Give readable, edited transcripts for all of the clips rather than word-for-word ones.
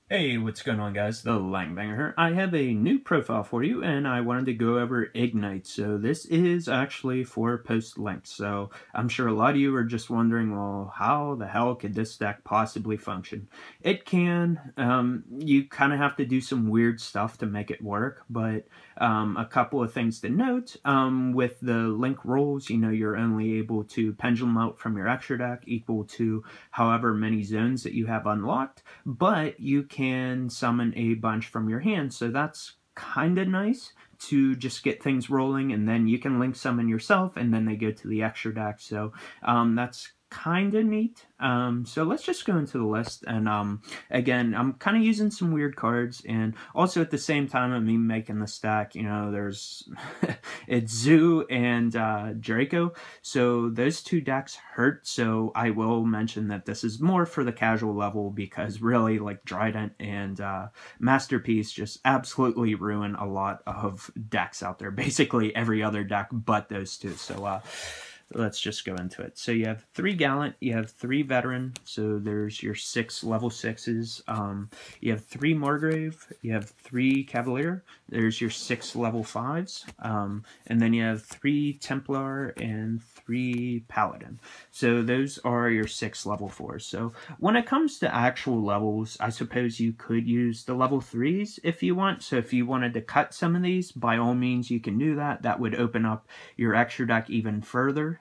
Hey, what's going on, guys? The Langbanger here. I have a new profile for you, and I wanted to go over Igknights. So this is actually for post-length. So I'm sure a lot of you are just wondering, well, how the hell could this deck possibly function? It can. You kind of have to do some weird stuff to make it work, but a couple of things to note. With the link rules, you're only able to pendulum out from your extra deck equal to however many zones that you have unlocked, but you can summon a bunch from your hand, so that's kind of nice to just get things rolling, and then you can link summon yourself, and then they go to the extra deck, so that's kind of neat. So let's just go into the list, and again, I'm kind of using some weird cards, and also at the same time of me making the stack, there's it's Zoo and Draco, so those two decks hurt, so I will mention that this is more for the casual level, because really, like, Trident and Masterpiece just absolutely ruin a lot of decks out there, basically every other deck but those two, so let's just go into it. So you have 3 Gallant, you have 3 Veteran, so there's your 6 level 6s. You have 3 Margrave, you have 3 Cavalier, there's your 6 level 5s, and then you have 3 Templar and 3 Paladin. So those are your 6 level 4s. So when it comes to actual levels, I suppose you could use the level 3s if you want. So if you wanted to cut some of these, by all means you can do that. That would open up your extra deck even further.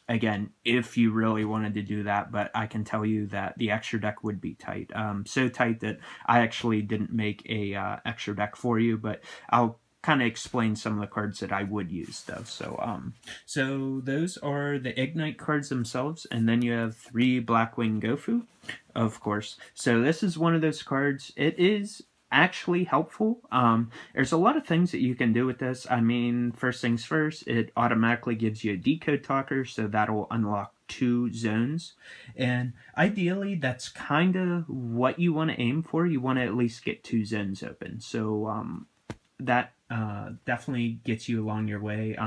Again, if you really wanted to do that, but I can tell you that the extra deck would be tight. So tight that I actually didn't make a extra deck for you, but I'll kind of explain some of the cards that I would use though. So those are the Ignite cards themselves, and then you have 3 Blackwing Gofu, of course. So this is one of those cards. It is actually helpful. There's a lot of things that you can do with this. I mean, first things first, it automatically gives you a decode talker, so that'll unlock 2 zones, and ideally that's kind of what you want to aim for. You want to at least get 2 zones open, so that definitely gets you along your way.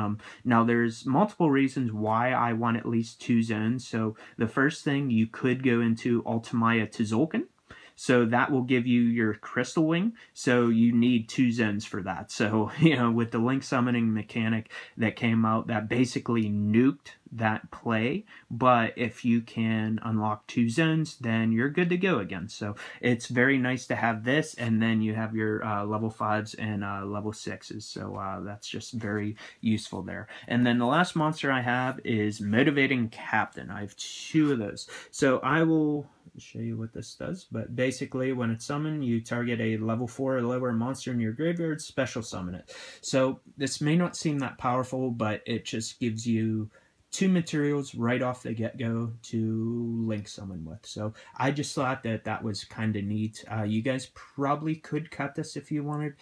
Now there's multiple reasons why I want at least 2 zones. So the first thing, you could go into Ultimaya Tzolk'in, so that will give you your Crystal Wing, so you need 2 zones for that. So, with the link summoning mechanic that came out, that basically nuked that play, but if you can unlock 2 zones, then you're good to go again. So it's very nice to have this, and then you have your level 5s and level 6s, so that's just very useful there. And then the last monster I have is Motivating Captain. I have 2 of those, so I will show you what this does, but basically when it's summoned, you target a level 4 or lower monster in your graveyard, special summon it. So this may not seem that powerful, but it just gives you 2 materials right off the get-go to link summon with. So I just thought that that was kind of neat. You guys probably could cut this if you wanted.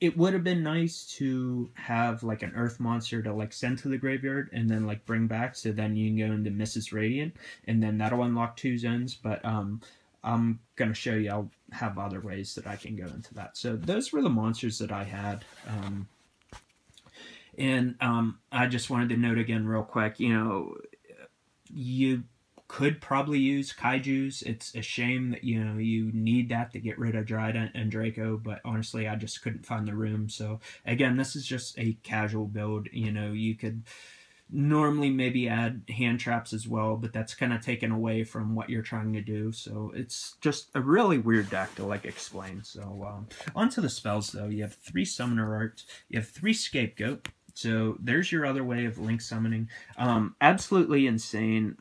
It would have been nice to have like an earth monster to like send to the graveyard and then like bring back, so then you can go into Mrs. Radiant, and then that'll unlock 2 zones, but I'm gonna show you, I'll have other ways that I can go into that. So those were the monsters that I had. I just wanted to note again real quick, you could probably use kaijus. It's a shame that you need that to get rid of Trident and Draco, but honestly I just couldn't find the room. So again, this is just a casual build. You could normally maybe add hand traps as well, but that's kind of taken away from what you're trying to do, so it's just a really weird deck to like explain. So onto the spells though. You have 3 Summoner Art, you have 3 Scapegoat. So there's your other way of link summoning. Absolutely insane.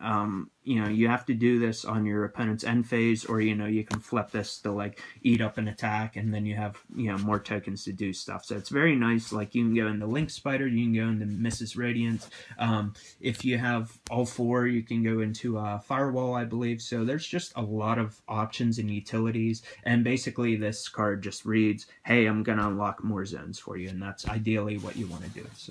You have to do this on your opponent's end phase, or you can flip this to like eat up an attack, and then you have more tokens to do stuff. So it's very nice. Like, you can go into Link Spider, you can go into Mrs. Radiant. If you have all 4, you can go into Firewall, I believe. So there's just a lot of options and utilities, and basically this card just reads, hey, I'm gonna unlock more zones for you, and that's ideally what you want to do. So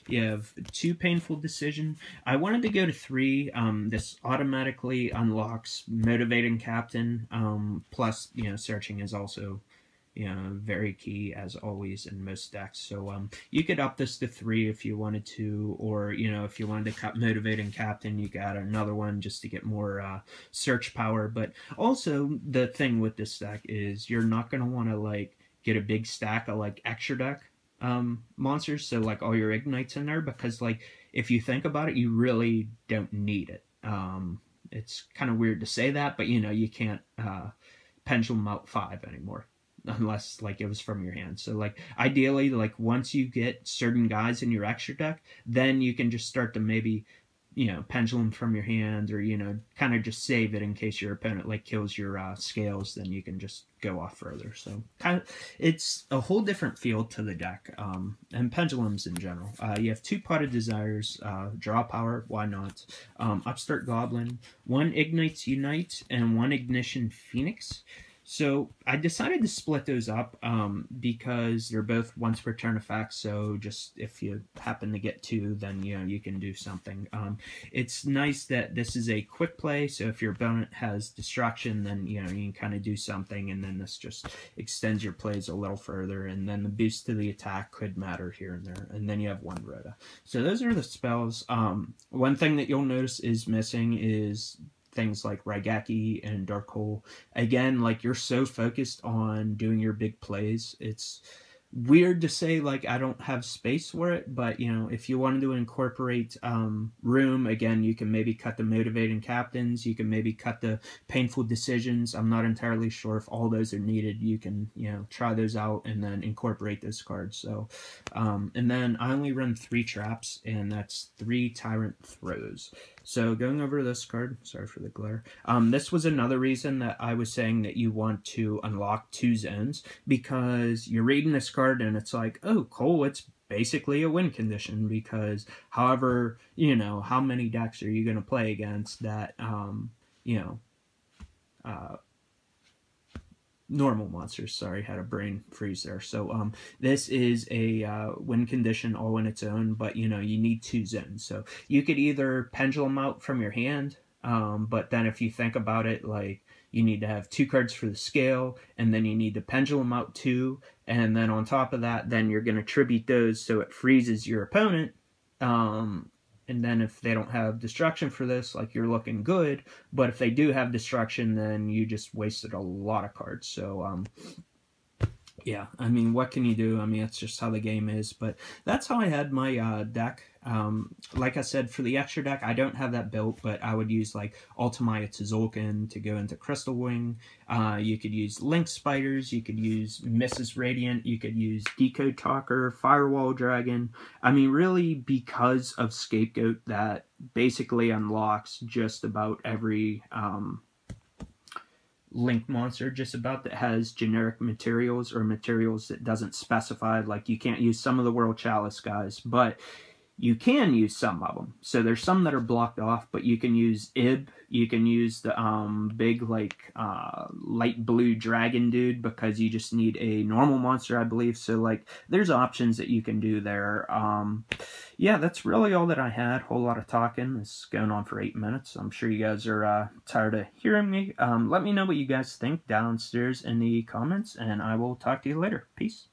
you have 2 Painful Decision. I wanted to go to 3. This automatically unlocks Motivating Captain. Plus, searching is also very key as always in most decks. So you could up this to 3 if you wanted to, or if you wanted to Motivating Captain, you got another one just to get more search power. But also the thing with this deck is you're not going to want to like get a big stack of like extra deck monsters, so like all your Igknights in there, because like if you think about it, you really don't need it. It's kind of weird to say that, but you can't pendulum out 5 anymore unless like it was from your hand. So like ideally, like once you get certain guys in your extra deck, then you can just start to maybe pendulum from your hand, or kind of just save it in case your opponent like kills your scales, then you can just go off further. So kind of it's a whole different feel to the deck, and pendulums in general. You have 2 Potted Desires, draw power, why not, Upstart Goblin, 1 Igknights Unite, and 1 Ignition Phoenix. So I decided to split those up because they're both once per turn effects. So just if you happen to get 2, then you can do something. It's nice that this is a quick play. So if your opponent has Destruction, then you can kind of do something, and then this just extends your plays a little further. And then the boost to the attack could matter here and there. And then you have 1 Rhoda. So those are the spells. One thing that you'll notice is missing is things like Raigeki and Dark Hole. Again, like you're so focused on doing your big plays, it's weird to say like I don't have space for it, but if you wanted to incorporate room, again, you can maybe cut the Motivating Captains, you can maybe cut the Painful Decisions. I'm not entirely sure if all those are needed. You can try those out and then incorporate those cards. So and then I only run 3 traps, and that's 3 Tyrant Throws. So going over this card, sorry for the glare, this was another reason that I was saying that you want to unlock 2 zones, because you're reading this card and it's like, oh, cool, it's basically a win condition, because however, how many decks are you going to play against that, normal monsters, sorry, had a brain freeze there. So this is a win condition all in its own, but you need 2 zones. So you could either pendulum out from your hand, but then if you think about it, like you need to have 2 cards for the scale, and then you need to pendulum out 2, and then on top of that, then you're going to tribute those so it freezes your opponent. And then if they don't have Destruction for this, like you're looking good. But if they do have Destruction, then you just wasted a lot of cards. So, yeah, I mean, what can you do? I mean, that's just how the game is. But that's how I had my deck. Like I said, for the extra deck, I don't have that built, but I would use like Ultimaya Tzolk'in to go into Crystal Wing. You could use Link Spiders, you could use Mrs. Radiant, you could use Decode Talker, Firewall Dragon. I mean, really, because of Scapegoat, that basically unlocks just about every Link monster just about that has generic materials, or materials that doesn't specify. Like you can't use some of the World Chalice guys, but you can use some of them. So there's some that are blocked off, but you can use Ib. You can use the big like light blue dragon dude, because you just need a normal monster, I believe. So like there's options that you can do there. Yeah, that's really all that I had. Whole lot of talking. It's going on for 8 minutes. I'm sure you guys are tired of hearing me. Let me know what you guys think downstairs in the comments, and I will talk to you later. Peace.